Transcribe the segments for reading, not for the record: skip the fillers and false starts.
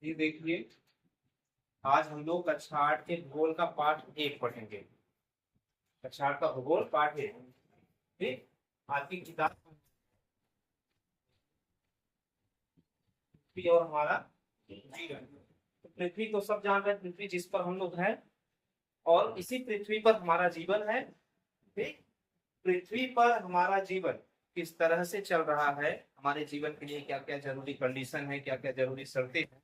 ये देखिए, आज हम लोग कक्षा 8 के भूगोल का पाठ 1 पढ़ेंगे। कक्षा 8 का भूगोल पाठ 1। ठीक, आपकी किताब पृथ्वी और हमारा जीवन। तो पृथ्वी तो सब जान रहे हैं, पृथ्वी जिस पर हम लोग हैं और इसी पृथ्वी पर हमारा जीवन है। ठीक, पृथ्वी पर हमारा जीवन किस तरह से चल रहा है, हमारे जीवन के लिए क्या क्या जरूरी कंडीशन है, क्या क्या जरूरी शर्तें हैं,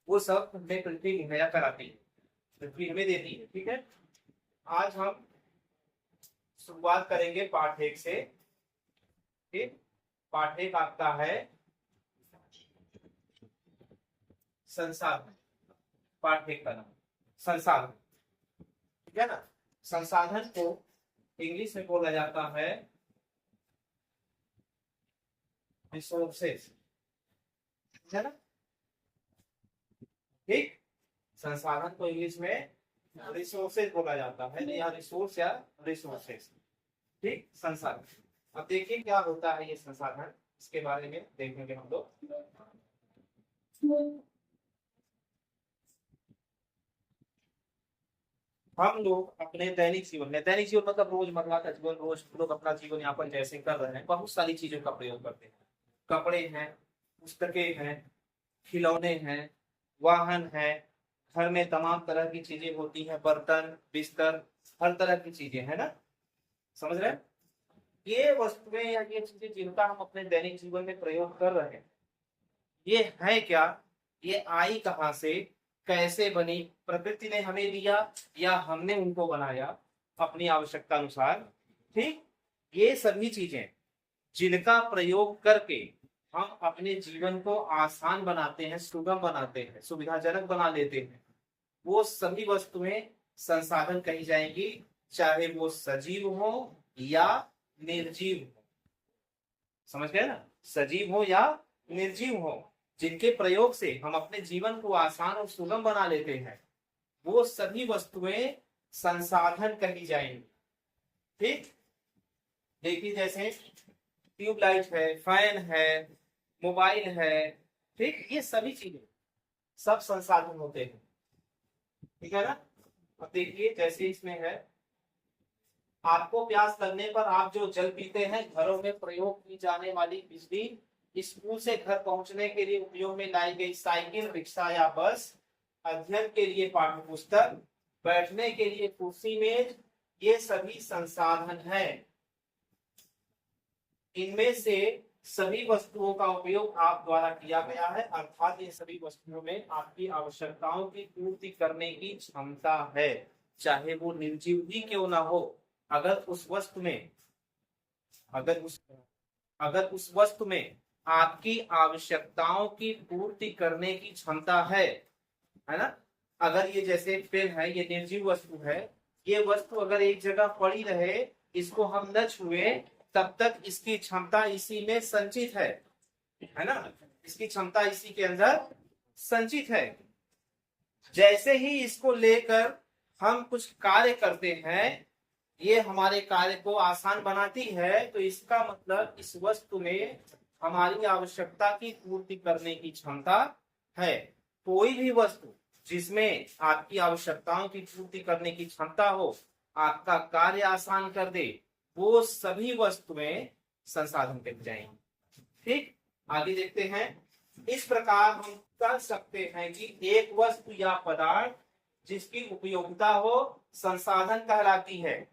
वो सब हमें पृथ्वी मुहैया कराती है, पृथ्वी हमें देती है। ठीक है, आज हम शुरुआत करेंगे पाठ 1 से। ठीक, पाठ 1 आपका है संसाधन। पाठ 1 का नाम संसाधन। ठीक है ना। संसाधन को इंग्लिश में बोला जाता है रिसोर्सेस, है ना। ठीक, संसाधन को इंग्लिश में रिसोर्सेज बोला जाता है, या रिसोर्स या रिसोर्सेज। ठीक, संसाधन। अब देखिए क्या होता है ये संसाधन, इसके बारे में देखेंगे हम लोग। हम लोग अपने दैनिक जीवन में, दैनिक जीवन मतलब रोजमर्रा का जीवन, रोज लोग अपना जीवन यापन जैसे कर रहे हैं, बहुत सारी चीजों का प्रयोग करते हैं। कपड़े हैं, पुस्तकें हैं, खिलौने हैं, वाहन है, घर में तमाम तरह की चीजें होती हैं, बर्तन, बिस्तर, हर तरह की चीजें, है ना। समझ रहे हैं? ये वस्तुएं या ये चीजें जिनका हम अपने दैनिक जीवन में प्रयोग कर रहे हैं, ये है क्या, ये आई कहाँ से, कैसे बनी, प्रकृति ने हमें दिया या हमने उनको बनाया अपनी आवश्यकता अनुसार। ठीक, ये सभी चीजें जिनका प्रयोग करके हम अपने जीवन को आसान बनाते हैं, सुगम बनाते हैं, सुविधाजनक बना लेते हैं, वो सभी वस्तुएं संसाधन कही जाएंगी, चाहे वो सजीव हो या निर्जीव हो। समझ गए ना, सजीव हो या निर्जीव हो, जिनके प्रयोग से हम अपने जीवन को आसान और सुगम बना लेते हैं, वो सभी वस्तुएं संसाधन कही जाएंगी। ठीक, देखिए जैसे ट्यूबलाइट है, फैन है, मोबाइल है। ठीक, ये सभी चीजें सब संसाधन होते हैं। ठीक है ना। अब देखिए जैसे इसमें है, आपको प्यास लगने पर आप जो जल पीते हैं, घरों में प्रयोग की जाने वाली बिजली, स्कूल से घर पहुंचने के लिए उपयोग में लाई गई साइकिल, रिक्शा या बस, अध्ययन के लिए पाठ्य पुस्तक, बैठने के लिए कुर्सी मेज, ये सभी संसाधन है। इनमें से सभी वस्तुओं का उपयोग आप द्वारा किया गया है, अर्थात ये सभी वस्तुओं में आपकी आवश्यकताओं की पूर्ति करने की क्षमता है, चाहे वो निर्जीव ही क्यों ना हो। अगर उस वस्तु में अगर उस वस्तु में आपकी आवश्यकताओं की पूर्ति करने की क्षमता है ना। अगर ये जैसे पेन है, ये निर्जीव वस्तु है, ये वस्तु अगर एक जगह पड़ी रहे, इसको हम न छुए, तब तक इसकी क्षमता इसी में संचित है ना। इसकी क्षमता इसी के अंदर संचित है। जैसे ही इसको लेकर हम कुछ कार्य करते हैं, ये हमारे कार्य को आसान बनाती है, तो इसका मतलब इस वस्तु में हमारी आवश्यकता की पूर्ति करने की क्षमता है। कोई भी वस्तु जिसमें आपकी आवश्यकताओं की पूर्ति करने की क्षमता हो, आपका कार्य आसान कर दे, वो सभी वस्तुएं संसाधन कही जाएंगी। ठीक, आगे देखते हैं। इस प्रकार हम कह सकते हैं कि एक वस्तु या पदार्थ जिसकी उपयोगिता हो संसाधन कहलाती है,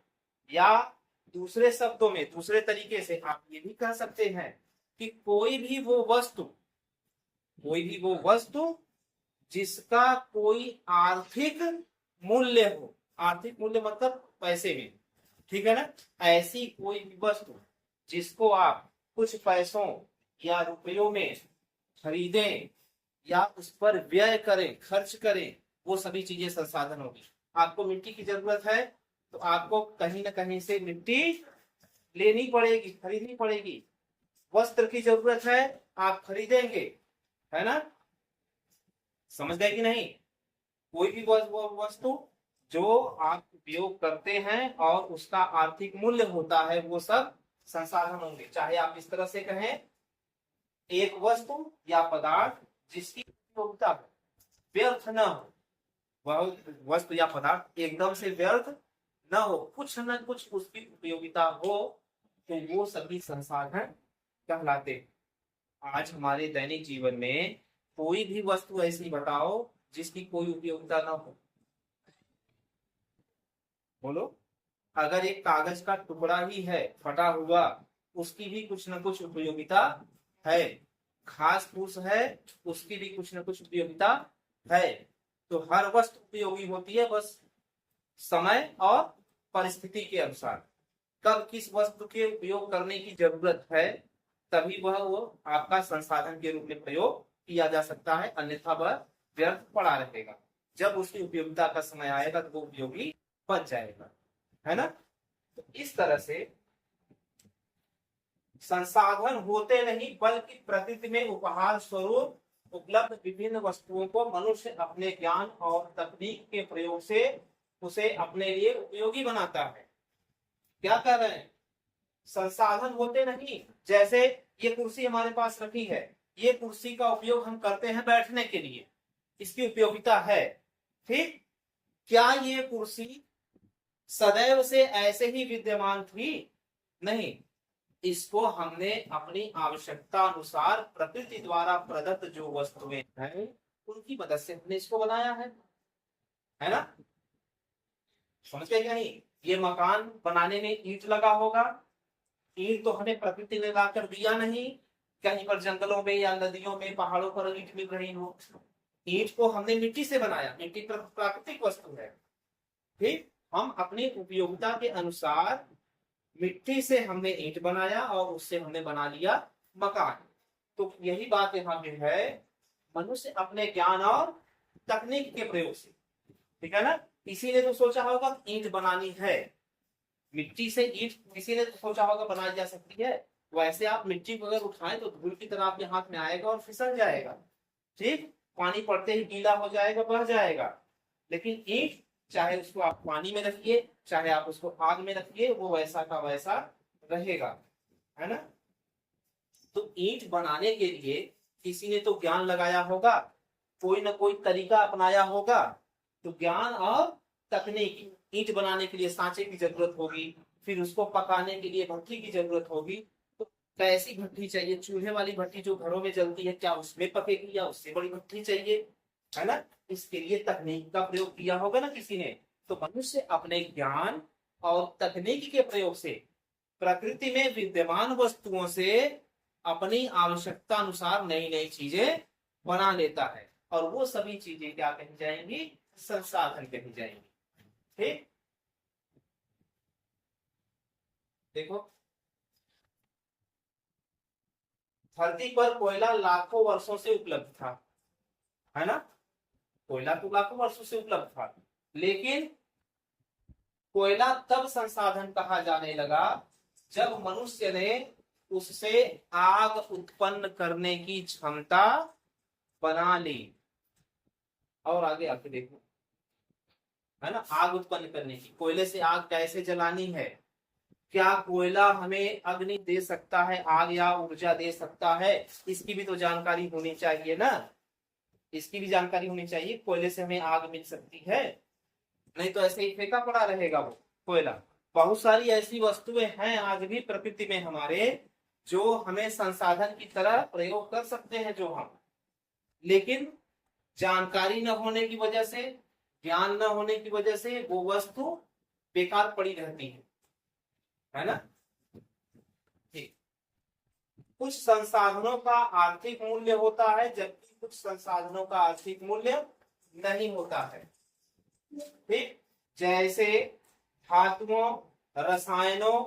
या दूसरे शब्दों में, दूसरे तरीके से आप ये भी कह सकते हैं कि कोई भी वो वस्तु जिसका कोई आर्थिक मूल्य हो, आर्थिक मूल्य मतलब पैसे में। ठीक है ना, ऐसी कोई भी वस्तु जिसको आप कुछ पैसों या रुपयों में खरीदें या उस पर व्यय करें, खर्च करें, वो सभी चीजें संसाधन होगी। आपको मिट्टी की जरूरत है, तो आपको कहीं ना कहीं से मिट्टी लेनी पड़ेगी, खरीदनी पड़ेगी। वस्त्र की जरूरत है, आप खरीदेंगे, है ना। समझ गए कि नहीं। कोई भी वस्तु जो आप उपयोग करते हैं और उसका आर्थिक मूल्य होता है, वो सब संसाधन होंगे। चाहे आप इस तरह से कहें, एक वस्तु या पदार्थ जिसकी उपयोगिता है, व्यर्थ न हो, वह वस्तु या पदार्थ एकदम से व्यर्थ न हो, कुछ न कुछ उसकी उपयोगिता हो, तो वो सभी संसाधन कहलाते हैं। आज हमारे दैनिक जीवन में कोई भी वस्तु ऐसी बताओ जिसकी कोई उपयोगिता ना हो, बोलो। अगर एक कागज का टुकड़ा ही है फटा हुआ, उसकी भी कुछ न कुछ उपयोगिता है। घास फूस है, उसकी भी कुछ न कुछ उपयोगिता है। तो हर वस्तु उपयोगी होती है, बस समय और परिस्थिति के अनुसार। कब किस वस्तु के उपयोग करने की जरूरत है, तभी वह वो आपका संसाधन के रूप में प्रयोग किया जा सकता है, अन्यथा वह व्यर्थ पड़ा रहेगा। जब उसकी उपयोगिता का समय आएगा तो वो उपयोगी बन जाएगा, है ना। तो इस तरह से संसाधन होते नहीं, बल्कि प्रकृति में उपहार स्वरूप उपलब्ध विभिन्न वस्तुओं को मनुष्य अपने ज्ञान और तकनीक के प्रयोग से उसे अपने लिए उपयोगी बनाता है। क्या कर रहे हैं, संसाधन होते नहीं। जैसे ये कुर्सी हमारे पास रखी है, ये कुर्सी का उपयोग हम करते हैं बैठने के लिए, इसकी उपयोगिता है। ठीक, क्या ये कुर्सी सदैव से ऐसे ही विद्यमान थी? नहीं, इसको हमने अपनी आवश्यकता अनुसार प्रकृति द्वारा प्रदत्त जो वस्तुएं हैं उनकी मदद से हमने इसको बनाया है ना। समझ गए क्या नहीं? ये मकान बनाने में ईंट लगा होगा, ईंट तो हमें प्रकृति ने लाकर दिया नहीं, कहीं पर जंगलों में या नदियों में पहाड़ों पर ईंट मिल रही हो। ईंट को हमने मिट्टी से बनाया, मिट्टी प्राकृतिक वस्तु है। ठीक, हम अपनी उपयोगिता के अनुसार मिट्टी से हमने ईंट बनाया और उससे हमने बना लिया मकान। तो यही बात यहाँ पे है, मनुष्य अपने ज्ञान और तकनीक के प्रयोग से, ठीक है ना। किसी ने तो सोचा होगा ईंट बनानी है, मिट्टी से ईंट किसी ने तो सोचा होगा बनाई जा सकती है। वैसे आप मिट्टी को अगर उठाएं तो धूल की तरह आपके हाथ में आएगा और फिसल जाएगा। ठीक, पानी पड़ते ही गीला हो जाएगा, बह जाएगा। लेकिन ईंट, चाहे उसको आप पानी में रखिए, चाहे आप उसको आग में रखिए, वो वैसा का वैसा रहेगा, है ना। तो ईंट बनाने के लिए किसी ने तो ज्ञान लगाया होगा, कोई ना कोई तरीका अपनाया होगा। तो ज्ञान और तकनीक, ईंट बनाने के लिए सांचे की जरूरत होगी, फिर उसको पकाने के लिए भट्ठी की जरूरत होगी। तो कैसी भट्ठी चाहिए? चूल्हे वाली भट्ठी जो घरों में जलती है, क्या उसमें पकेगी या उससे बड़ी भट्ठी चाहिए, है ना। इसके लिए तकनीक का प्रयोग किया होगा ना किसी ने। तो मनुष्य अपने ज्ञान और तकनीक के प्रयोग से प्रकृति में विद्यमान वस्तुओं से अपनी आवश्यकता अनुसार नई नई चीजें बना लेता है, और वो सभी चीजें क्या कही जाएंगी? संसाधन कही जाएंगी। ठीक, देखो, धरती पर कोयला लाखों वर्षों से उपलब्ध था, है ना। कोयला तो लाखों वर्षों से उपलब्ध था, लेकिन कोयला तब संसाधन कहा जाने लगा जब मनुष्य ने उससे आग उत्पन्न करने की क्षमता बना ली। और आगे आके देखो, है ना, आग उत्पन्न करने की, कोयले से आग कैसे जलानी है, क्या कोयला हमें अग्नि दे सकता है, आग या ऊर्जा दे सकता है, इसकी भी तो जानकारी होनी चाहिए ना। इसकी भी जानकारी होनी चाहिए, कोयले से हमें आग मिल सकती है, नहीं तो ऐसे ही फेंका पड़ा रहेगा वो कोयला। बहुत सारी ऐसी वस्तुएं हैं आज भी प्रकृति में हमारे, जो हमें संसाधन की तरह प्रयोग कर सकते हैं, जो हम, लेकिन जानकारी न होने की वजह से, ज्ञान न होने की वजह से वो वस्तु बेकार पड़ी रहती है ना। ठीक, कुछ संसाधनों का आर्थिक मूल्य होता है, जबकि कुछ संसाधनों का आर्थिक मूल्य नहीं होता है। ठीक, जैसे धातुओं, रसायनों,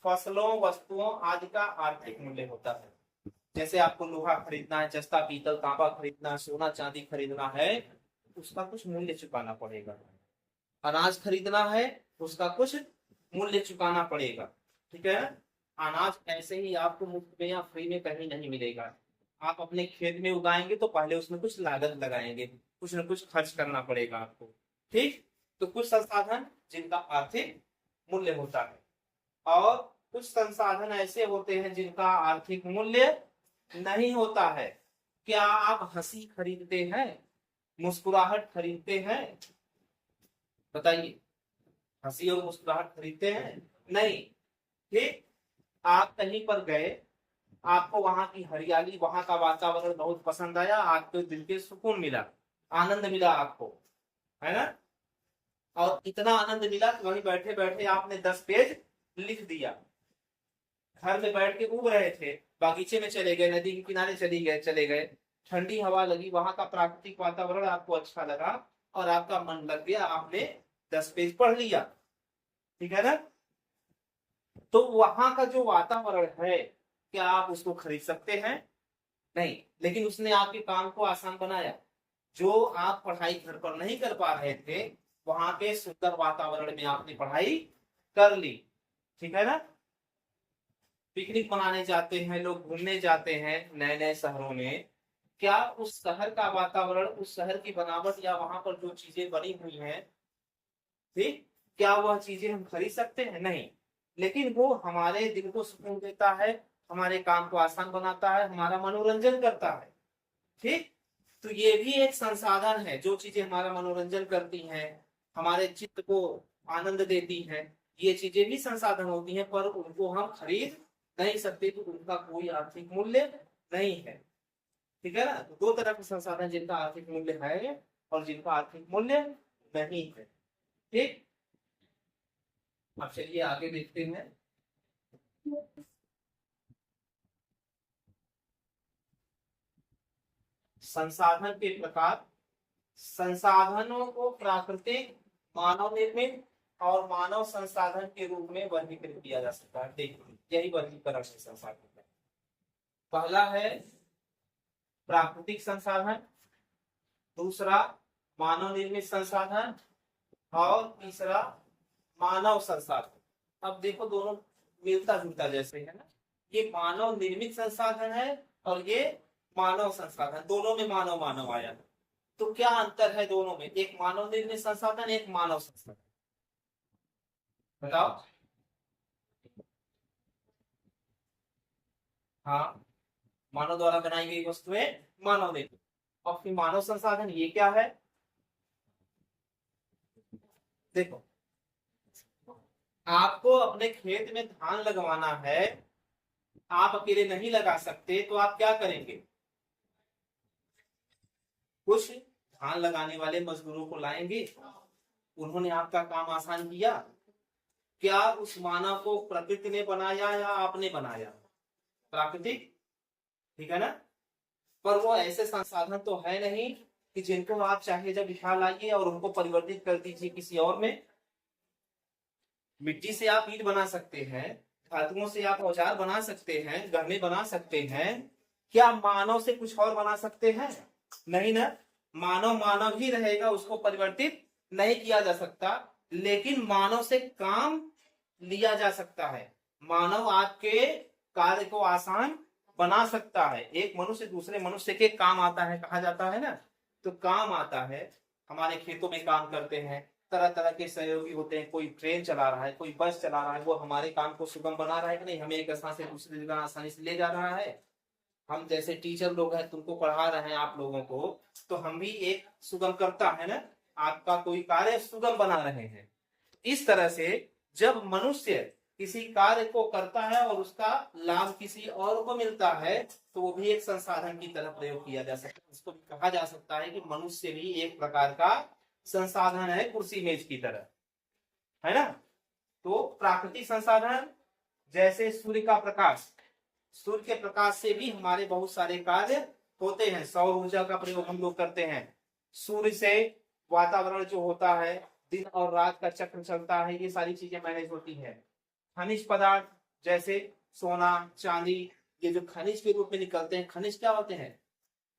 फसलों, वस्तुओं आदि का आर्थिक मूल्य होता है। जैसे आपको लोहा खरीदना है, जस्ता पीतल तांबा खरीदना है, सोना चांदी खरीदना है, उसका कुछ मूल्य चुकाना पड़ेगा। अनाज खरीदना है, उसका कुछ मूल्य चुकाना पड़ेगा, ठीक है। अनाज ऐसे ही आपको मुफ्त में या फ्री में कहीं नहीं मिलेगा। आप अपने खेत में उगाएंगे तो पहले उसमें कुछ लागत लगाएंगे, कुछ न कुछ खर्च करना पड़ेगा आपको। ठीक, तो कुछ संसाधन जिनका आर्थिक मूल्य होता है, और कुछ संसाधन ऐसे होते हैं जिनका आर्थिक मूल्य नहीं होता है। क्या आप हंसी खरीदते हैं? मुस्कुराहट खरीदते हैं? बताइए, हंसी और मुस्कुराहट खरीदते हैं? नहीं। ठीक। आप कहीं पर गए, आपको वहां की हरियाली, वहां का वातावरण बहुत पसंद आया, आपको दिल के सुकून मिला, आनंद मिला आपको, है ना? और इतना आनंद मिला कि वहीं बैठे बैठे आपने 10 पेज लिख दिया। घर में बैठ के उब रहे थे, बागीचे में चले गए, नदी के किनारे चले गए, ठंडी हवा लगी, वहां का प्राकृतिक वातावरण आपको अच्छा लगा और आपका मन लग गया, आपने 10 पेज पढ़ लिया। ठीक है ना? तो वहां का जो वातावरण है, क्या आप उसको खरीद सकते हैं? नहीं। लेकिन उसने आपके काम को आसान बनाया। जो आप पढ़ाई घर पर नहीं कर पा रहे थे, वहां के सुंदर वातावरण में आपने पढ़ाई कर ली। ठीक है ना? पिकनिक मनाने जाते हैं लोग, घूमने जाते हैं नए नए शहरों में, क्या उस शहर का वातावरण, उस शहर की बनावट या वहां पर जो चीजें बनी हुई हैं, ठीक, क्या वह चीजें हम खरीद सकते हैं? नहीं। लेकिन वो हमारे दिल को सुकून देता है, हमारे काम को आसान बनाता है, हमारा मनोरंजन करता है। ठीक। तो ये भी एक संसाधन है, जो चीजें हमारा मनोरंजन करती हैं, हमारे चित्त को आनंद देती हैं, ये चीजें भी संसाधन होती हैं, पर उनको हम खरीद नहीं सकते, तो उनका कोई आर्थिक मूल्य नहीं है। ठीक है ना? तो दो तरह के संसाधन, जिनका आर्थिक मूल्य है और जिनका आर्थिक मूल्य नहीं है। ठीक। अब चलिए आगे देखते हैं। संसाधन के प्रकार। संसाधनों को प्राकृतिक, मानव निर्मित और मानव संसाधन के रूप में वर्गीकृत किया जा सकता है। देखिए, यही वर्गीकरण है संसाधन का। पहला है प्राकृतिक संसाधन, दूसरा मानव निर्मित संसाधन और तीसरा मानव संसाधन। अब देखो, दोनों मिलता जुलता जैसे है ना। ये मानव निर्मित संसाधन है और ये मानव संसाधन, दोनों में मानव मानव आया। तो क्या अंतर है दोनों में? एक मानव निर्मित संसाधन, एक मानव संसाधन। बताओ। हाँ, मानव द्वारा बनाई गई वस्तुएं मानव निर्मित, और फिर मानव संसाधन ये क्या है? देखो, आपको अपने खेत में धान लगवाना है, आप अकेले नहीं लगा सकते, तो आप क्या करेंगे? कुछ धान लगाने वाले मजदूरों को लाएंगे, उन्होंने आपका काम आसान किया। क्या उस मानव को प्रकृति ने बनाया या आपने बनाया? प्राकृतिक। ठीक है ना? पर वो ऐसे संसाधन तो है नहीं कि जिनको आप चाहे जब बिठा लाइए और उनको परिवर्तित कर दीजिए किसी और में। मिट्टी से आप ईंट बना सकते हैं, धातुओं से आप औजार बना सकते हैं, गहने बना सकते हैं, क्या मानव से कुछ और बना सकते हैं? नहीं ना। मानव मानव ही रहेगा, उसको परिवर्तित नहीं किया जा सकता। लेकिन मानव से काम लिया जा सकता है, मानव आपके कार्य को आसान बना सकता है। एक मनुष्य दूसरे मनुष्य के काम आता है, कहा जाता है ना। तो काम आता है, हमारे खेतों में काम करते हैं, तरह तरह के सहयोगी होते हैं, कोई ट्रेन चला रहा है, कोई बस चला रहा है, वो हमारे काम को सुगम बना रहा है कि नहीं, हमें एक स्थान से दूसरी जगह आसानी से ले जा रहा है। हम जैसे टीचर लोग हैं, तुमको पढ़ा रहे हैं आप लोगों को, तो हम भी एक सुगम करता है ना, आपका कोई कार्य सुगम बना रहे हैं। इस तरह से जब मनुष्य किसी कार्य को करता है और उसका लाभ किसी और को मिलता है, तो वो भी एक संसाधन की तरह प्रयोग किया जा सकता है। इसको कहा जा सकता है कि मनुष्य भी एक प्रकार का संसाधन है, कुर्सी मेज की तरह, है ना। तो प्राकृतिक संसाधन जैसे सूर्य का प्रकाश, सूर्य के प्रकाश से भी हमारे बहुत सारे कार्य होते हैं। सौर ऊर्जा का प्रयोग हम लोग करते हैं। सूर्य से वातावरण जो होता है, दिन और रात का चक्र चलता है, ये सारी चीजें मैनेज होती है। खनिज पदार्थ जैसे सोना, चांदी, ये जो खनिज के रूप में निकलते हैं, खनिज क्या होते हैं?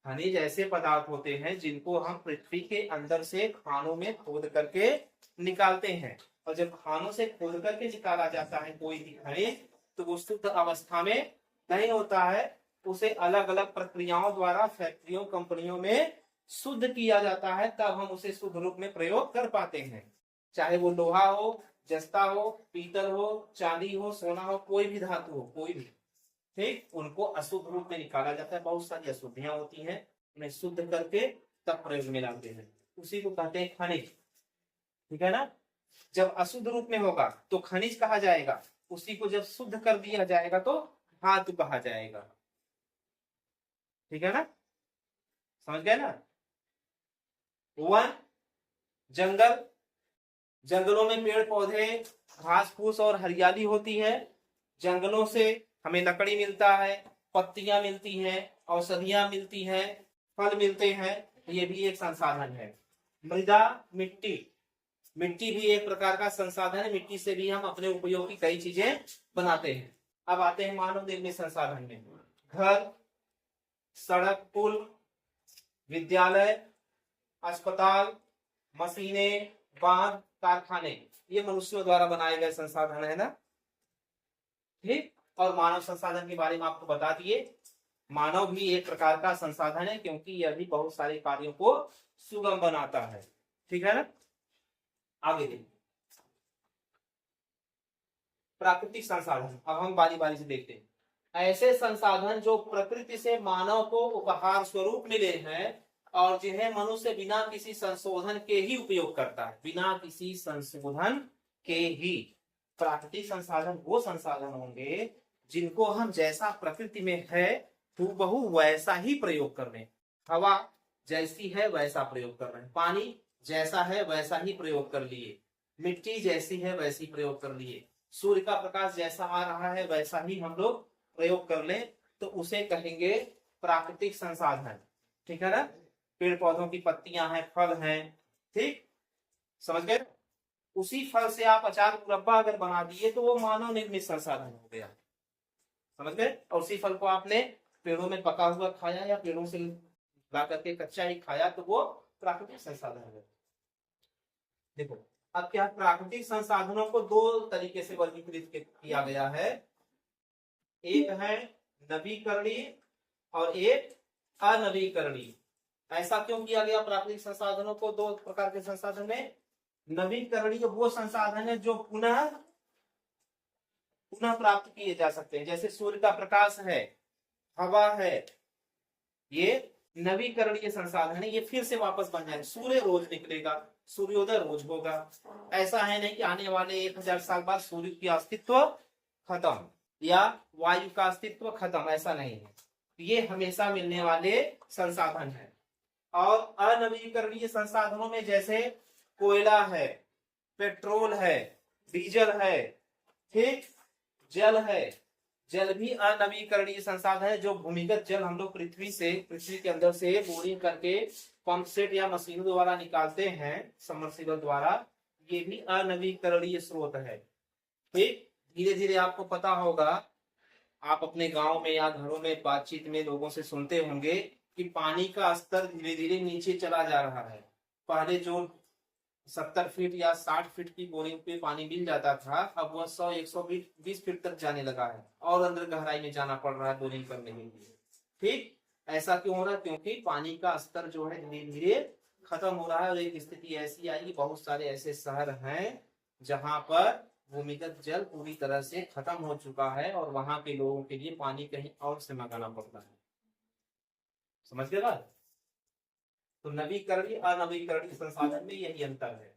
खनिज ऐसे पदार्थ होते हैं जिनको हम पृथ्वी के अंदर से खानों में खोद करके निकालते हैं। और जब खानों से खोद करके निकाला जाता है कोई भी खनिज, तो वो शुद्ध अवस्था में नहीं होता है, उसे अलग अलग प्रक्रियाओं द्वारा फैक्ट्रियों, कंपनियों में शुद्ध किया जाता है, तब हम उसे शुद्ध रूप में प्रयोग कर पाते हैं। चाहे वो लोहा हो, जस्ता हो, पीतल हो, चांदी हो, सोना हो, कोई भी धातु हो, कोई भी, ठीक, उनको अशुद्ध रूप में निकाला जाता है। बहुत सारी अशुद्धियां होती हैं, उन्हें शुद्ध करके तब प्रयोग में लाते हैं, उसी को कहते हैं खनिज। ठीक है ना। जब अशुद्ध रूप में होगा तो खनिज कहा जाएगा, उसी को जब शुद्ध कर दिया जाएगा तो धातु कहा जाएगा। ठीक है ना, समझ गए ना। वन, जंगल, जंगलों में पेड़ पौधे, घास फूस और हरियाली होती है। जंगलों से हमें लकड़ी मिलता है, पत्तियां मिलती हैं, औषधियां मिलती हैं, फल मिलते हैं, ये भी एक संसाधन है। मृदा, मिट्टी, मिट्टी भी एक प्रकार का संसाधन है, मिट्टी से भी हम अपने उपयोग की कई चीजें बनाते हैं। अब आते हैं मानव निर्मित संसाधन में। घर, सड़क, पुल, विद्यालय, अस्पताल, मशीनें, बांध, कारखाने, ये मनुष्यों द्वारा बनाए गए संसाधन है ना। ठीक। और मानव संसाधन के बारे में आपको बता दिए, मानव भी एक प्रकार का संसाधन है, क्योंकि यह भी बहुत सारे कार्यों को सुगम बनाता है। ठीक है ना। आगे देखिए, प्राकृतिक संसाधन। अब हम बारी बारी से देखते हैं। ऐसे संसाधन जो प्रकृति से मानव को उपहार स्वरूप मिले हैं और जिन्हें मनुष्य बिना किसी संशोधन के ही उपयोग करता है, बिना किसी संशोधन के ही। प्राकृतिक संसाधन वो संसाधन होंगे जिनको हम जैसा प्रकृति में है हूबहू वैसा ही प्रयोग कर रहे हैं। हवा जैसी है वैसा प्रयोग कर रहे हैं, पानी जैसा है वैसा ही प्रयोग कर लिए, मिट्टी जैसी है वैसी प्रयोग कर लिए, सूर्य का प्रकाश जैसा आ रहा है वैसा ही हम लोग प्रयोग कर लें तो उसे कहेंगे प्राकृतिक संसाधन। ठीक है ना। पेड़ पौधों की पत्तियां हैं, फल हैं, ठीक, समझ गए। उसी फल से आप अचार मुरब्बा अगर बना दिए तो वो मानव निर्मित संसाधन हो गया, समझ गए। और उसी फल को आपने पेड़ों में पका हुआ खाया या पेड़ों से ला करके कच्चा ही खाया तो वो प्राकृतिक संसाधन है। देखो, अब क्या प्राकृतिक संसाधनों को दो तरीके से वर्गीकृत किया गया है, एक है नवीकरणीय और एक अनवीकरणीय। ऐसा क्यों किया गया प्राकृतिक संसाधनों को दो प्रकार के संसाधन में? नवीकरणीय वो संसाधन है जो पुनः प्राप्त किए जा सकते हैं, जैसे सूर्य का प्रकाश है, हवा है, ये नवीकरणीय संसाधन है, ये फिर से वापस बन जाए। सूर्य रोज निकलेगा, सूर्योदय रोज होगा, ऐसा है नहीं कि आने वाले 1000 साल बाद सूर्य की अस्तित्व खत्म या वायु का अस्तित्व खत्म, ऐसा नहीं है। ये हमेशा मिलने वाले संसाधन है। और अनवीकरणीय संसाधनों में जैसे कोयला है, पेट्रोल है, डीजल है, ठीक, जल है। जल भी अनवीकरणीय संसाधन है, जो भूमिगत जल हम लोग पृथ्वी के अंदर से बोरिंग करके पंप सेट या मशीनों द्वारा निकालते हैं, सबमर्सिबल द्वारा, ये भी अनवीकरणीय स्रोत है। ठीक। धीरे धीरे आपको पता होगा, आप अपने गांव में या घरों में बातचीत में लोगों से सुनते होंगे कि पानी का स्तर धीरे धीरे नीचे चला जा रहा है। पहले जो 70 फीट या 60 फीट की बोरिंग पे पानी मिल जाता था, अब वह 100-120 फीट तक जाने लगा है और अंदर गहराई में जाना पड़ रहा है बोरिंग करने के लिए। ठीक। ऐसा क्यों हो रहा है? क्योंकि पानी का स्तर जो है धीरे धीरे खत्म हो रहा है। और एक स्थिति ऐसी आएगी, बहुत सारे ऐसे शहर हैं जहां पर भूमिगत जल पूरी तरह से खत्म हो चुका है और वहां के लोगों के लिए पानी कहीं और से मंगाना पड़ता है। समझ गए बात? तो नवीकरणीय अनवीकरणीय संसाधन में यही अंतर है।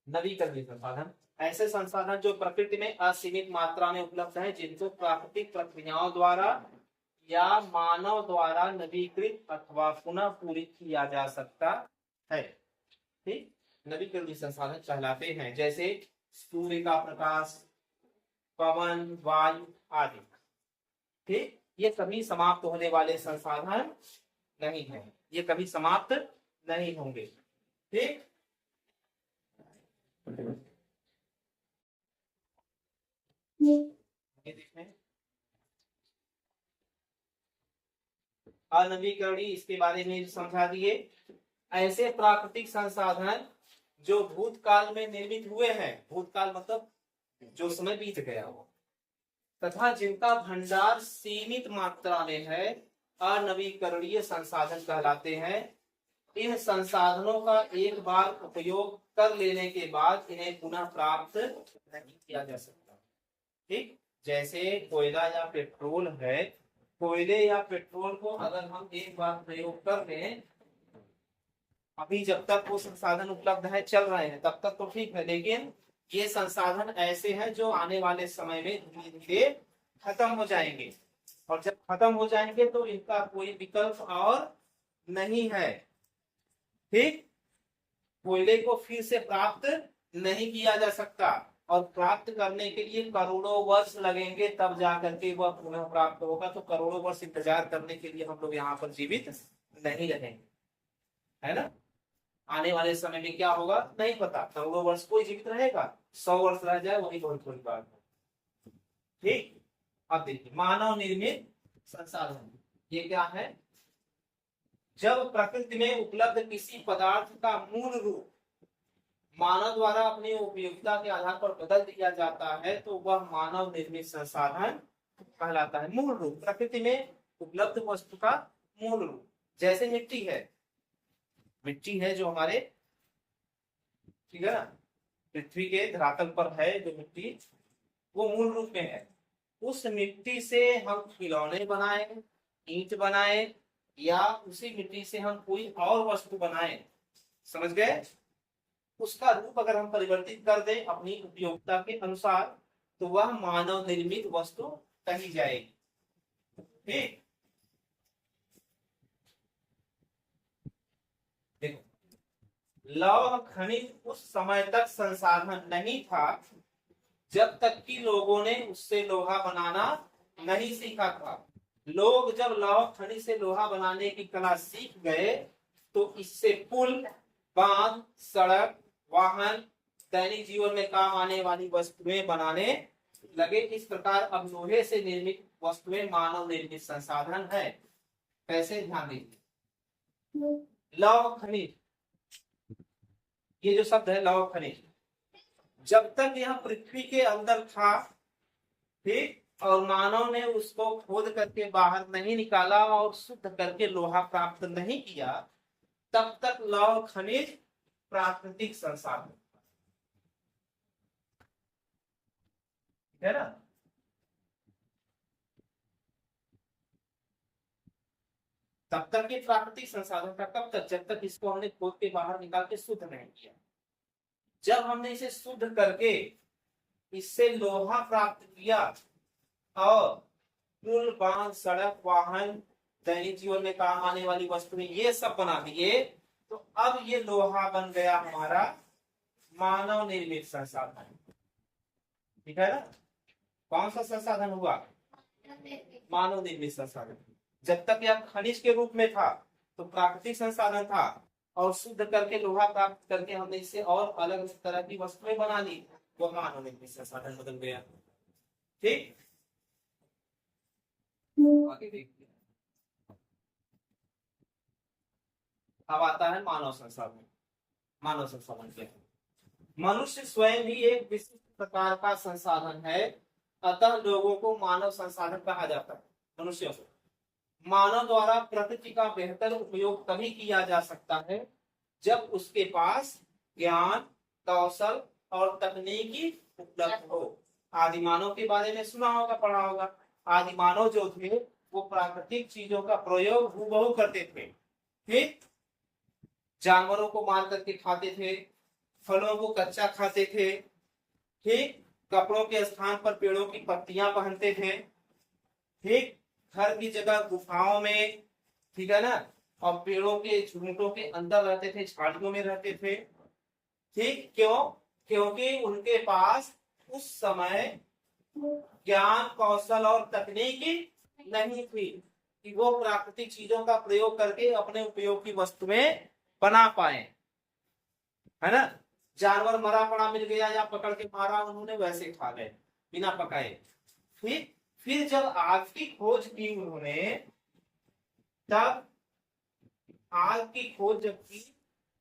नवीकरणीय संसाधन ऐसे संसाधन जो प्रकृति में असीमित मात्रा में उपलब्ध है, जिनको प्राकृतिक प्रक्रियाओं द्वारा या मानव द्वारा नवीकृत अथवा पुनः पूरित किया जा सकता है। ठीक। नवीकरणीय संसाधन कहलाते हैं, जैसे सूर्य का प्रकाश, पवन, वायु आदि। ठीक। ये कभी समाप्त होने वाले संसाधन नहीं है, ये कभी समाप्त नहीं होंगे। ठीक। अनवीकरणीय, इसके बारे में समझा दिए। ऐसे प्राकृतिक संसाधन जो भूतकाल में निर्मित हुए हैं, भूतकाल मतलब जो समय बीत गया हो, तथा जिनका भंडार सीमित मात्रा में है, अनवीकरणीय संसाधन कहलाते हैं। इन संसाधनों का एक बार उपयोग कर लेने के बाद इन्हें पुनः प्राप्त नहीं किया जा सकता। ठीक, जैसे कोयला या पेट्रोल है, कोयले या पेट्रोल को अगर हम एक बार प्रयोग कर लें, अभी जब तक वो संसाधन उपलब्ध है चल रहे हैं तब तक तो ठीक है, लेकिन ये संसाधन ऐसे हैं जो आने वाले समय में धीरे धीरे खत्म हो जाएंगे, और जब खत्म हो जाएंगे तो इनका कोई विकल्प और नहीं है। ठीक, कोयले को फिर से प्राप्त नहीं किया जा सकता, और प्राप्त करने के लिए करोड़ों वर्ष लगेंगे, तब जाकर के वह पुनः प्राप्त होगा। तो करोड़ों वर्ष इंतजार करने के लिए हम लोग यहाँ पर जीवित नहीं रहेंगे, है ना। आने वाले समय में क्या होगा नहीं पता, करोड़ों वर्ष कोई जीवित रहेगा, 100 वर्ष रह जाए वही बहुत बड़ी बात है। ठीक, अब देखिए मानव निर्मित संसाधन, ये क्या है, जब प्रकृति में उपलब्ध किसी पदार्थ का मूल रूप मानव द्वारा अपनी उपयोगिता के आधार पर बदल दिया जाता है तो वह मानव निर्मित संसाधन कहलाता है। मूल रूप, प्रकृति में उपलब्ध वस्तु का मूल रूप, जैसे मिट्टी है, मिट्टी है जो हमारे, ठीक है ना, पृथ्वी के धरातल पर है जो मिट्टी, वो मूल रूप में है। उस मिट्टी से हम खिलौने बनाए, ईंट बनाए, या उसी मिट्टी से हम कोई और वस्तु बनाए, समझ गए, उसका रूप अगर हम परिवर्तित कर दें अपनी उपयोगिता के अनुसार तो वह मानव निर्मित वस्तु कही जाएगी। ठीक, देखो, लौह खनिज उस समय तक संसाधन नहीं था जब तक कि लोगों ने उससे लोहा बनाना नहीं सीखा था। लोग जब लौह खनिज से लोहा बनाने की कला सीख गए तो इससे पुल, बांध, सड़क, वाहन, दैनिक जीवन में काम आने वाली वस्तुएं बनाने लगे। इस प्रकार अब लोहे से निर्मित वस्तुएं मानव निर्मित संसाधन है। कैसे, ध्यान दीजिए, लौह खनिज, ये जो शब्द है लौह खनिज, जब तक यह पृथ्वी के अंदर था, ठीक, और मानव ने उसको खोद करके बाहर नहीं निकाला और शुद्ध करके लोहा प्राप्त नहीं किया, तब तक लौह खनिज प्राकृतिक संसाधन है ना। तब तक ये प्राकृतिक संसाधन था, कब तक, जब तक इसको हमने खोद के बाहर निकाल के शुद्ध नहीं किया। जब हमने इसे शुद्ध करके इससे लोहा प्राप्त किया और पुल, बांध, सड़क, वाहन, दैनिक जीवन में काम आने वाली वस्तुएं ये सब बना दिए, तो अब ये लोहा बन गया हमारा मानव निर्मित संसाधन। ठीक है ना, कौन सा संसाधन हुआ, मानव निर्मित संसाधन। जब तक यह खनिज के रूप में था तो प्राकृतिक संसाधन था, और शुद्ध करके लोहा प्राप्त करके हमने इससे और अलग अलग तरह की वस्तुएं बना ली, वो मानव निर्मित संसाधन बदल गया। ठीक, आगे देखिए, अब आता है मानव संसाधन। मानव संसाधन क्या है, मनुष्य स्वयं ही एक विशिष्ट प्रकार का संसाधन है, अतः लोगों को मानव संसाधन कहा जाता है। मनुष्य को मानव द्वारा प्रकृति का बेहतर उपयोग तभी किया जा सकता है जब उसके पास ज्ञान, कौशल और तकनीकी उपलब्ध हो। आदिमानव के बारे में सुना होगा, पढ़ा होगा। आदिमानव जो थे वो प्राकृतिक चीजों का प्रयोग हूबहू करते थे। ठीक, जानवरों को मार करके खाते थे, फलों को कच्चा खाते थे, ठीक, कपड़ों के स्थान पर पेड़ों की पत्तियां पहनते थे, ठीक, घर की जगह गुफाओं में, ठीक है ना, और पेड़ों के झुंडों के अंदर रहते थे, झाड़ियों में रहते थे। ठीक, क्यों, क्योंकि उनके पास उस समय ज्ञान, कौशल और तकनीकी नहीं थी कि वो प्राकृतिक चीजों का प्रयोग करके अपने उपयोग की वस्तुएं बना पाए, है ना। जानवर मरा पड़ा मिल गया या पकड़ के मारा, उन्होंने वैसे खा गए बिना पकाए। फिर जब आग की खोज की उन्होंने, तब आग की खोज जब की,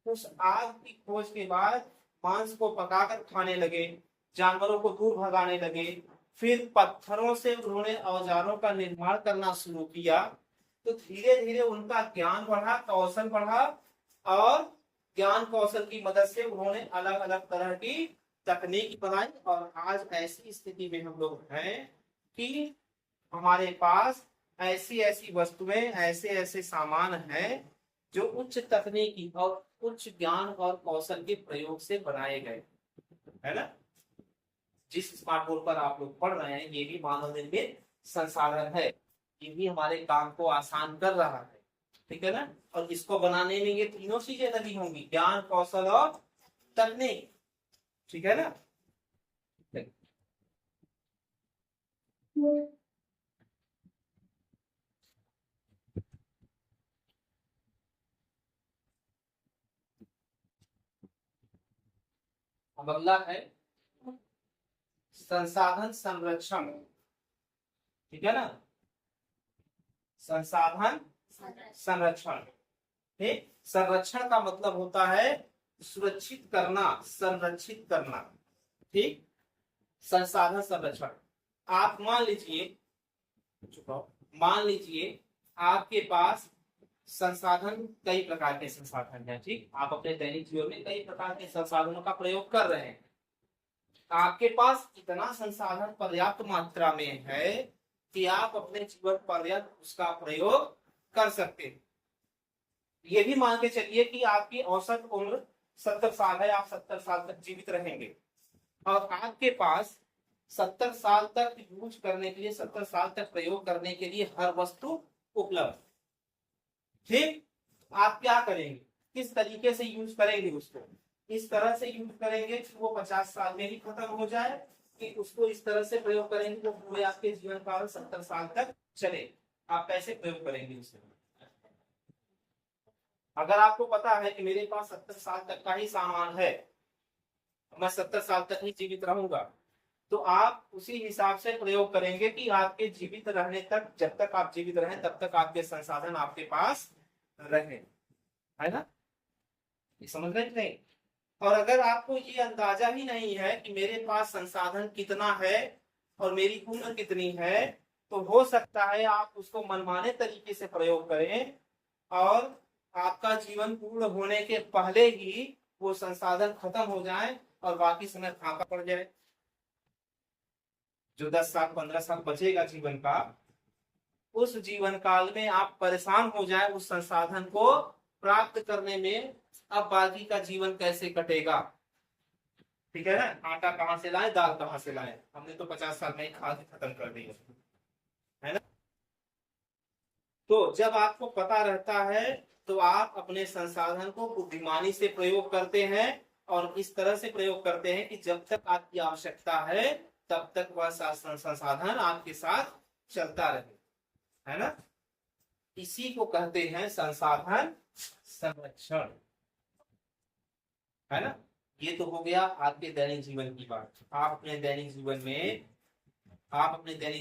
उस आग की खोज के बाद मांस को पकाकर खाने लगे, जानवरों को दूर भगाने लगे। फिर पत्थरों से उन्होंने औजारों का निर्माण करना शुरू किया, तो धीरे धीरे उनका ज्ञान बढ़ा, कौशल बढ़ा, और ज्ञान कौशल की मदद से उन्होंने अलग अलग तरह की तकनीक बनाई और आज ऐसी स्थिति में हम लोग हैं कि हमारे पास ऐसी ऐसी वस्तुएं, ऐसे ऐसे सामान हैं जो उच्च तकनीकी और उच्च ज्ञान और कौशल के प्रयोग से बनाए गए, है ना। जिस स्मार्टफोन पर आप लोग पढ़ रहे हैं ये भी मानव निर्मित संसाधन है, ये भी हमारे काम को आसान कर रहा है, ठीक है ना। और इसको बनाने में ये तीनों चीजें लगी होंगी, ज्ञान, कौशल और तकनीक, ठीक है ना। अब अगला है संसाधन संरक्षण, ठीक है ना। संसाधन संरक्षण, ठीक। संरक्षण का मतलब होता है सुरक्षित करना, संरक्षित करना, ठीक। संसाधन संरक्षण, आप मान लीजिए आपके पास संसाधन, कई प्रकार के संसाधन हैं, ठीक। आप अपने दैनिक जीवन में कई प्रकार के संसाधनों का प्रयोग कर रहे हैं। आपके पास इतना संसाधन पर्याप्त मात्रा में है कि आप अपने जीवन पर्यंत उसका प्रयोग कर सकते हैं। ये भी मान के चलिए कि आपकी औसत उम्र 70 साल है, आप 70 साल तक जीवित रहेंगे और आपके पास 70 साल तक यूज करने के लिए, 70 साल तक प्रयोग करने के लिए हर वस्तु उपलब्ध, ठीक। आप क्या करेंगे, किस तरीके से यूज करेंगे उसको, इस तरह से यूज करेंगे कि वो 50 साल में ही खत्म हो जाए, कि उसको इस तरह से प्रयोग करेंगे वो पूरे आपके जीवन काल 70 साल तक चले। आप कैसे प्रयोग करेंगे उसे। अगर आपको पता है कि मेरे पास 70 साल तक का ही सामान है, मैं 70 साल तक ही जीवित रहूंगा, तो आप उसी हिसाब से प्रयोग करेंगे कि आपके जीवित रहने तक, जब तक आप जीवित रहें तब तक आपके संसाधन आपके पास रहे, है ना। ये समझ रहे नहीं। और अगर आपको ये अंदाजा ही नहीं है कि मेरे पास संसाधन कितना है और मेरी उम्र कितनी है, तो हो सकता है आप उसको मनमाने तरीके से प्रयोग करें और आपका जीवन पूर्ण होने के पहले ही वो संसाधन खत्म हो जाए और बाकी समय फाका पड़ जाए। जो 10 साल 15 साल बचेगा जीवन का, उस जीवन काल में आप परेशान हो जाए उस संसाधन को प्राप्त करने में, अब बाकी का जीवन कैसे कटेगा, ठीक है ना। आटा कहाँ से लाए, दाल कहाँ से लाए, हमने तो 50 साल में ही खा के खत्म कर दी है ना। तो जब आपको पता रहता है तो आप अपने संसाधन को बुद्धिमानी से प्रयोग करते हैं और इस तरह से प्रयोग करते हैं कि जब तक आपकी आवश्यकता है तब तक वह संसाधन आपके साथ चलता रहे, है ना। इसी को कहते हैं संसाधन संरक्षण, है ना। ये तो हो गया आपके दैनिक जीवन की बात। आप अपने दैनिक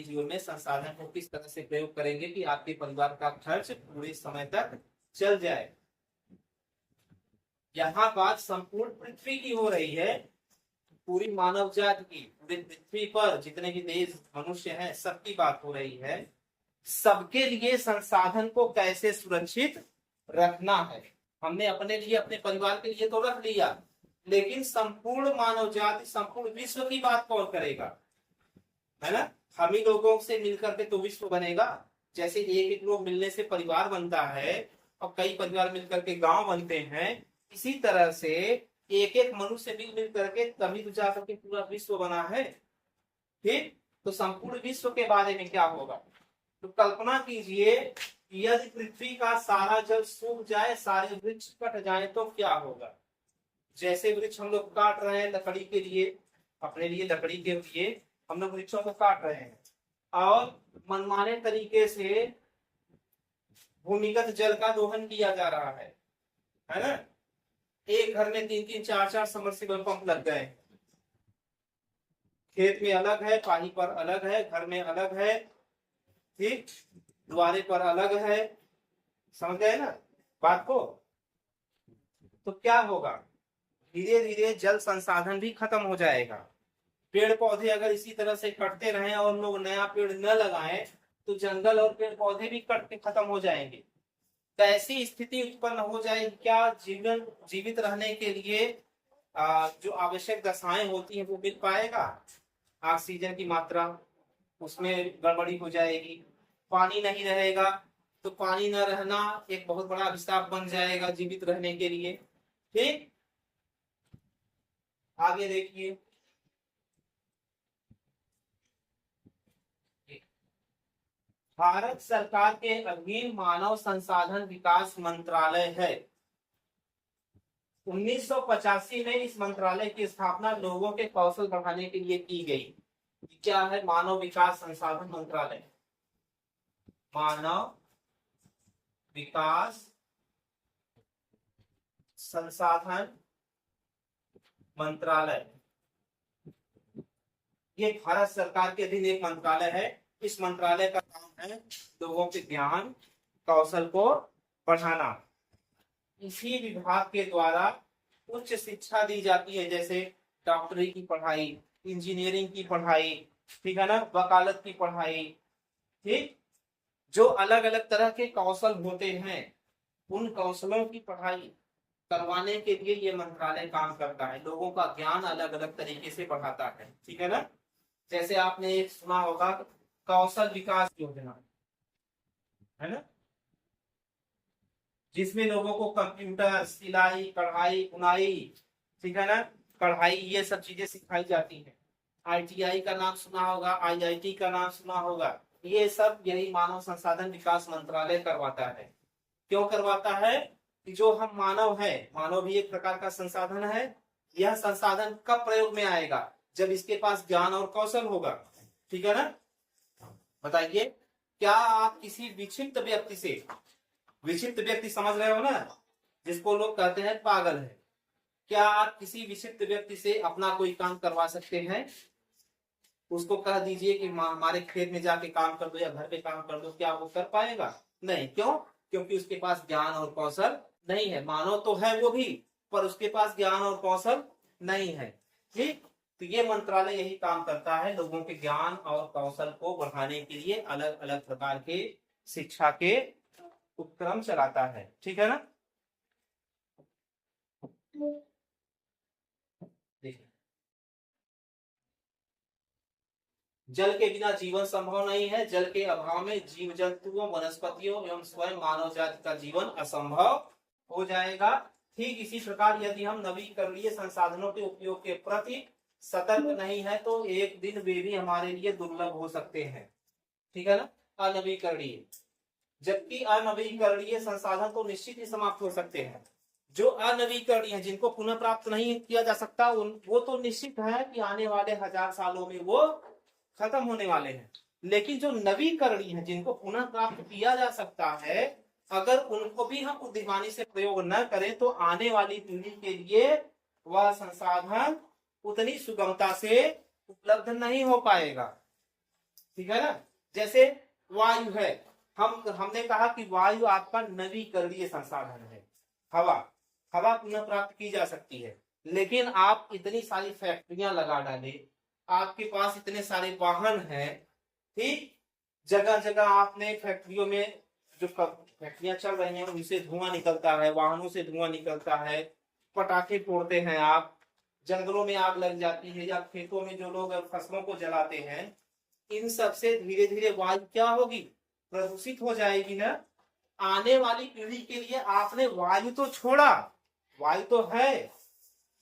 जीवन में संसाधन को किस तरह से प्रयोग करेंगे कि आपके परिवार का खर्च पूरे समय तक चल जाए। यहाँ बात संपूर्ण पृथ्वी की हो रही है, पूरी मानव जाति की, पूरी पृथ्वी पर जितने भी देश मनुष्य हैं सबकी बात हो रही है। सबके लिए संसाधन को कैसे सुरक्षित रखना है। हमने अपने लिए, अपने परिवार के लिए तो रख लिया, लेकिन संपूर्ण मानव जाति, संपूर्ण विश्व की बात कौन करेगा, है ना। हम ही लोगों से मिलकर के तो विश्व बनेगा। जैसे एक एक लोग मिलने से परिवार बनता है और कई परिवार मिलकर के गांव बनते हैं, इसी तरह से एक एक मनुष्य मिल करके तभी तो जा करके पूरा विश्व बना है, ठीक। तो संपूर्ण विश्व के बारे में क्या होगा, तो कल्पना कीजिए यदि पृथ्वी का सारा जल सूख जाए, सारे वृक्ष कट जाए तो क्या होगा। जैसे वृक्ष हम लोग काट रहे हैं लकड़ी के लिए, अपने लिए लकड़ी के लिए हम लोग वृक्षों को काट रहे हैं और मनमाने तरीके से भूमिगत जल का दोहन किया जा रहा है ना। एक घर में 3-3 4-4 सबमर्सिबल पंप लग गए, खेत में अलग है, पानी पर अलग है, घर में अलग है, ठीक, द्वारे पर अलग है, समझ गए ना बात को। तो क्या होगा, धीरे धीरे जल संसाधन भी खत्म हो जाएगा। पेड़ पौधे अगर इसी तरह से कटते रहें और लोग नया पेड़ न लगाएं तो जंगल और पेड़ पौधे भी कट के खत्म हो जाएंगे। तो ऐसी स्थिति उत्पन्न हो जाएगी क्या, जीवित रहने के लिए जो आवश्यक दशाएं होती हैं वो मिल पाएगा। ऑक्सीजन की मात्रा उसमें गड़बड़ी हो जाएगी। पानी नहीं रहेगा तो पानी न रहना एक बहुत बड़ा अभिशाप बन जाएगा जीवित रहने के लिए। ठीक, आगे देखिए। भारत सरकार के अधीन मानव संसाधन विकास मंत्रालय है। 1985 में इस मंत्रालय की स्थापना लोगों के कौशल बढ़ाने के लिए की गई। क्या है? मानव विकास संसाधन मंत्रालय, मानव विकास संसाधन मंत्रालय। ये भारत सरकार के अधीन एक मंत्रालय है। इस मंत्रालय का काम है लोगों के ज्ञान कौशल को बढ़ाना। इसी विभाग के द्वारा उच्च शिक्षा दी जाती है, जैसे डॉक्टरी की पढ़ाई, इंजीनियरिंग की पढ़ाई, ठीक है ना, वकालत की पढ़ाई। ठीक, जो अलग अलग तरह के कौशल होते हैं उन कौशलों की पढ़ाई करवाने के लिए ये मंत्रालय काम करता है। लोगों का ज्ञान अलग अलग तरीके से बढ़ाता है। ठीक है ना, जैसे आपने एक सुना होगा कौशल विकास योजना, है ना, जिसमें लोगों को कंप्यूटर, सिलाई, कढ़ाई, बुनाई, ठीक है ना, कढ़ाई, ये सब चीजें सिखाई जाती हैं। ITI का नाम सुना होगा, IIT का नाम सुना होगा। ये सब यही मानव संसाधन विकास मंत्रालय करवाता है। क्यों करवाता है? कि जो हम मानव है, मानव भी एक प्रकार का संसाधन है। यह संसाधन कब प्रयोग में आएगा? जब इसके पास ज्ञान और कौशल होगा। ठीक है ना, बताइए, क्या आप किसी विक्षिप्त व्यक्ति से, विक्षिप्त व्यक्ति समझ रहे हो ना, जिसको लोग कहते हैं पागल है, क्या आप किसी विक्षिप्त व्यक्ति से अपना कोई काम करवा सकते हैं? उसको कह दीजिए कि हमारे खेत में जाके काम कर दो या घर पे काम कर दो, क्या वो कर पाएगा? नहीं। क्यों? क्योंकि उसके पास ज्ञान और कौशल नहीं है। मानव तो है वो भी, पर उसके पास ज्ञान और कौशल नहीं है। ठीक, तो ये मंत्रालय यही काम करता है, लोगों के ज्ञान और कौशल को बढ़ाने के लिए अलग अलग प्रकार के शिक्षा के उपक्रम चलाता है। ठीक है ना, देखिए, जल के बिना जीवन संभव नहीं है। जल के अभाव में जीव जंतुओं, वनस्पतियों एवं स्वयं मानव जाति का जीवन असंभव हो जाएगा। ठीक इसी प्रकार यदि हम नवीकरणीय संसाधनों के उपयोग के प्रति सतर्क नहीं है तो एक दिन वे भी हमारे लिए दुर्लभ हो सकते हैं। ठीक है ना, अनवीकरणीय, जबकि अनवीकरणीय संसाधन तो निश्चित ही समाप्त हो सकते हैं। जो अनवीकरणीय, जिनको पुनः प्राप्त नहीं किया जा सकता, वो तो निश्चित है कि आने वाले 1000 सालों में वो खत्म होने वाले हैं। लेकिन जो नवीकरणीय है, जिनको पुनः प्राप्त किया जा सकता है, अगर उनको भी हम बुद्धिमानी से प्रयोग न करें तो आने वाली पीढ़ी के लिए वह संसाधन उतनी सुगमता से उपलब्ध नहीं हो पाएगा। ठीक है ना, जैसे वायु है, हमने कहा कि वायु आपका नवीकरणीय संसाधन है। हवा, हवा पुनः प्राप्त की जा सकती है, लेकिन आप इतनी सारी फैक्ट्रियां लगा डाले, आपके पास इतने सारे वाहन हैं, ठीक, जगह जगह आपने फैक्ट्रियों में, जो फैक्ट्रियां चल रही हैं उनसे धुआं निकलता है, वाहनों से धुआं निकलता है, पटाखे फोड़ते हैं आप, जंगलों में आग लग जाती है, या खेतों में जो लोग फसलों को जलाते हैं, इन सब से धीरे धीरे वायु क्या होगी? प्रदूषित हो जाएगी ना। आने वाली पीढ़ी के लिए आपने वायु तो छोड़ा, वायु तो है,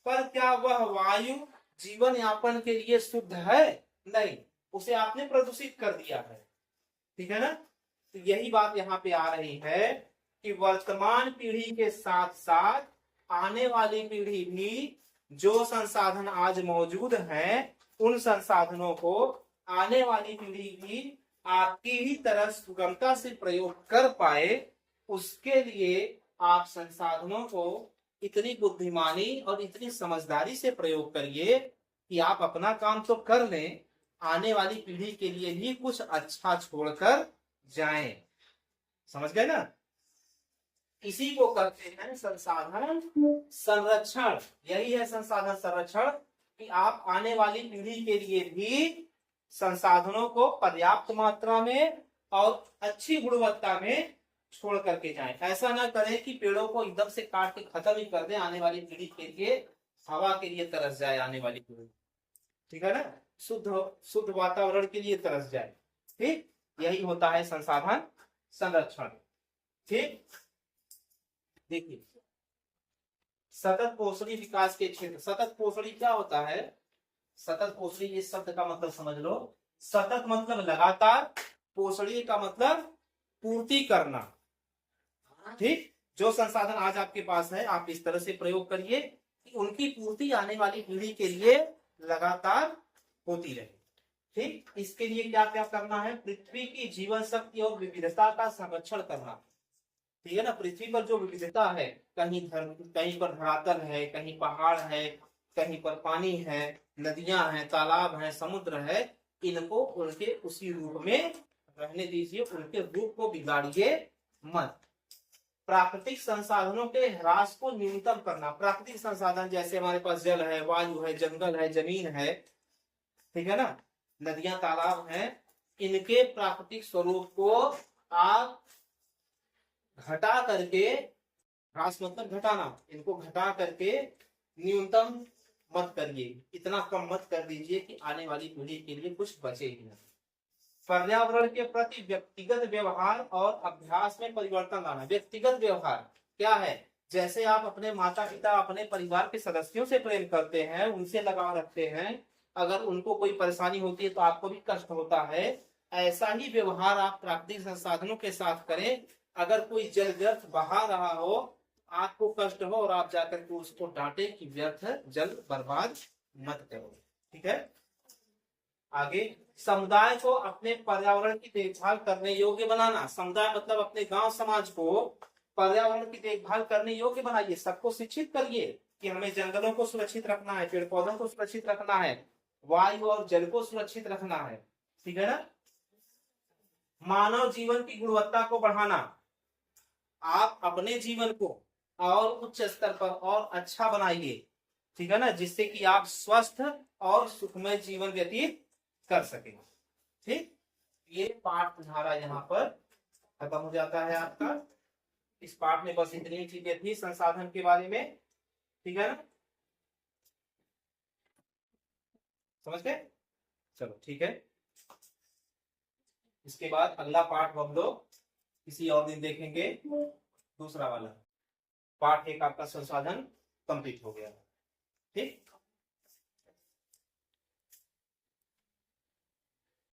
पर क्या वह वायु जीवन यापन के लिए शुद्ध है? नहीं, उसे आपने प्रदूषित कर दिया है। ठीक है ना, तो यही बात यहाँ पे आ रही है कि वर्तमान पीढ़ी के साथ साथ आने वाली पीढ़ी भी जो संसाधन आज मौजूद हैं, उन संसाधनों को आने वाली पीढ़ी भी आपकी ही तरह सुगमता से प्रयोग कर पाए, उसके लिए आप संसाधनों को इतनी बुद्धिमानी और इतनी समझदारी से प्रयोग करिए कि आप अपना काम तो कर लें, आने वाली पीढ़ी के लिए भी कुछ अच्छा छोड़कर जाएं। समझ गए ना? इसी को कहते हैं संसाधन संरक्षण। यही है संसाधन संरक्षण, कि आप आने वाली पीढ़ी के लिए भी संसाधनों को पर्याप्त मात्रा में और अच्छी गुणवत्ता में छोड़ करके जाएं। ऐसा ना करें कि पेड़ों को एकदम से काट के खत्म ही कर दें, आने वाली पीढ़ी के लिए हवा के लिए तरस जाए आने वाली पीढ़ी, ठीक है ना, शुद्ध शुद्ध वातावरण के लिए तरस जाए। ठीक, यही होता है संसाधन संरक्षण। ठीक, देखिए सतत पोषणी विकास के क्षेत्र। सतत पोषणी क्या होता है? सतत पोषणी इस शब्द का मतलब समझ लो। सतत मतलब लगातार, पोषणी का मतलब पूर्ति करना। ठीक, जो संसाधन आज आपके पास है आप इस तरह से प्रयोग करिए कि उनकी पूर्ति आने वाली पीढ़ी के लिए लगातार होती रहे। ठीक, इसके लिए क्या क्या करना है? पृथ्वी की जीवन शक्ति और विविधता का संरक्षण करना। ठीक है ना, पृथ्वी पर जो विविधता है, कहीं पर धरातल है, कहीं पहाड़ है, कहीं पर पानी है, नदियां हैं, तालाब हैं, समुद्र है, इनको उनके उसी रूप में रहने दीजिए, उनके रूप को बिगाड़िए मत। प्राकृतिक संसाधनों के ह्रास को न्यूनतम करना। प्राकृतिक संसाधन जैसे हमारे पास जल है, वायु है, जंगल है, जमीन है, ठीक है ना, नदियां, तालाब हैं, इनके प्राकृतिक स्वरूप को आप घटा करके, ह्रास मतलब घटाना, इनको घटा करके न्यूनतम मत करिए, इतना कम मत कर दीजिए कि आने वाली पीढ़ी के लिए कुछ बचे ही नहीं। पर्यावरण के प्रति व्यक्तिगत व्यवहार और अभ्यास में परिवर्तन लाना। व्यक्तिगत व्यवहार क्या है? जैसे आप अपने माता पिता, अपने परिवार के सदस्यों से प्रेम करते हैं, उनसे लगाव रखते हैं, अगर उनको कोई परेशानी होती है तो आपको भी कष्ट होता है, ऐसा ही व्यवहार आप प्राकृतिक संसाधनों के साथ करें। अगर कोई जल व्यर्थ बहा रहा हो, आपको कष्ट हो और आप जाकर के उसको डांटे कि व्यर्थ जल बर्बाद मत करो। ठीक है, आगे समुदाय को अपने पर्यावरण की देखभाल करने योग्य बनाना। समुदाय मतलब अपने गांव समाज को पर्यावरण की देखभाल करने योग्य बनाइए, सबको शिक्षित करिए कि हमें जंगलों को सुरक्षित रखना है, पेड़ पौधों को सुरक्षित रखना है, वायु और जल को सुरक्षित रखना है। ठीक है ना, मानव जीवन की गुणवत्ता को बढ़ाना। आप अपने जीवन को और उच्च स्तर पर और अच्छा बनाइए, ठीक है ना, जिससे कि आप स्वस्थ और सुखमय जीवन व्यतीत कर सके। ठीक, ये पाठ धारा यहाँ पर खत्म हो जाता है आपका। इस पाठ में बस इतनी चीजें थी संसाधन के बारे में। ठीक है ना, समझ गए? चलो ठीक है, इसके बाद अगला पाठ हम लोग किसी और दिन देखेंगे, दूसरा वाला। पाठ एक आपका संसाधन कंप्लीट हो गया। ठीक।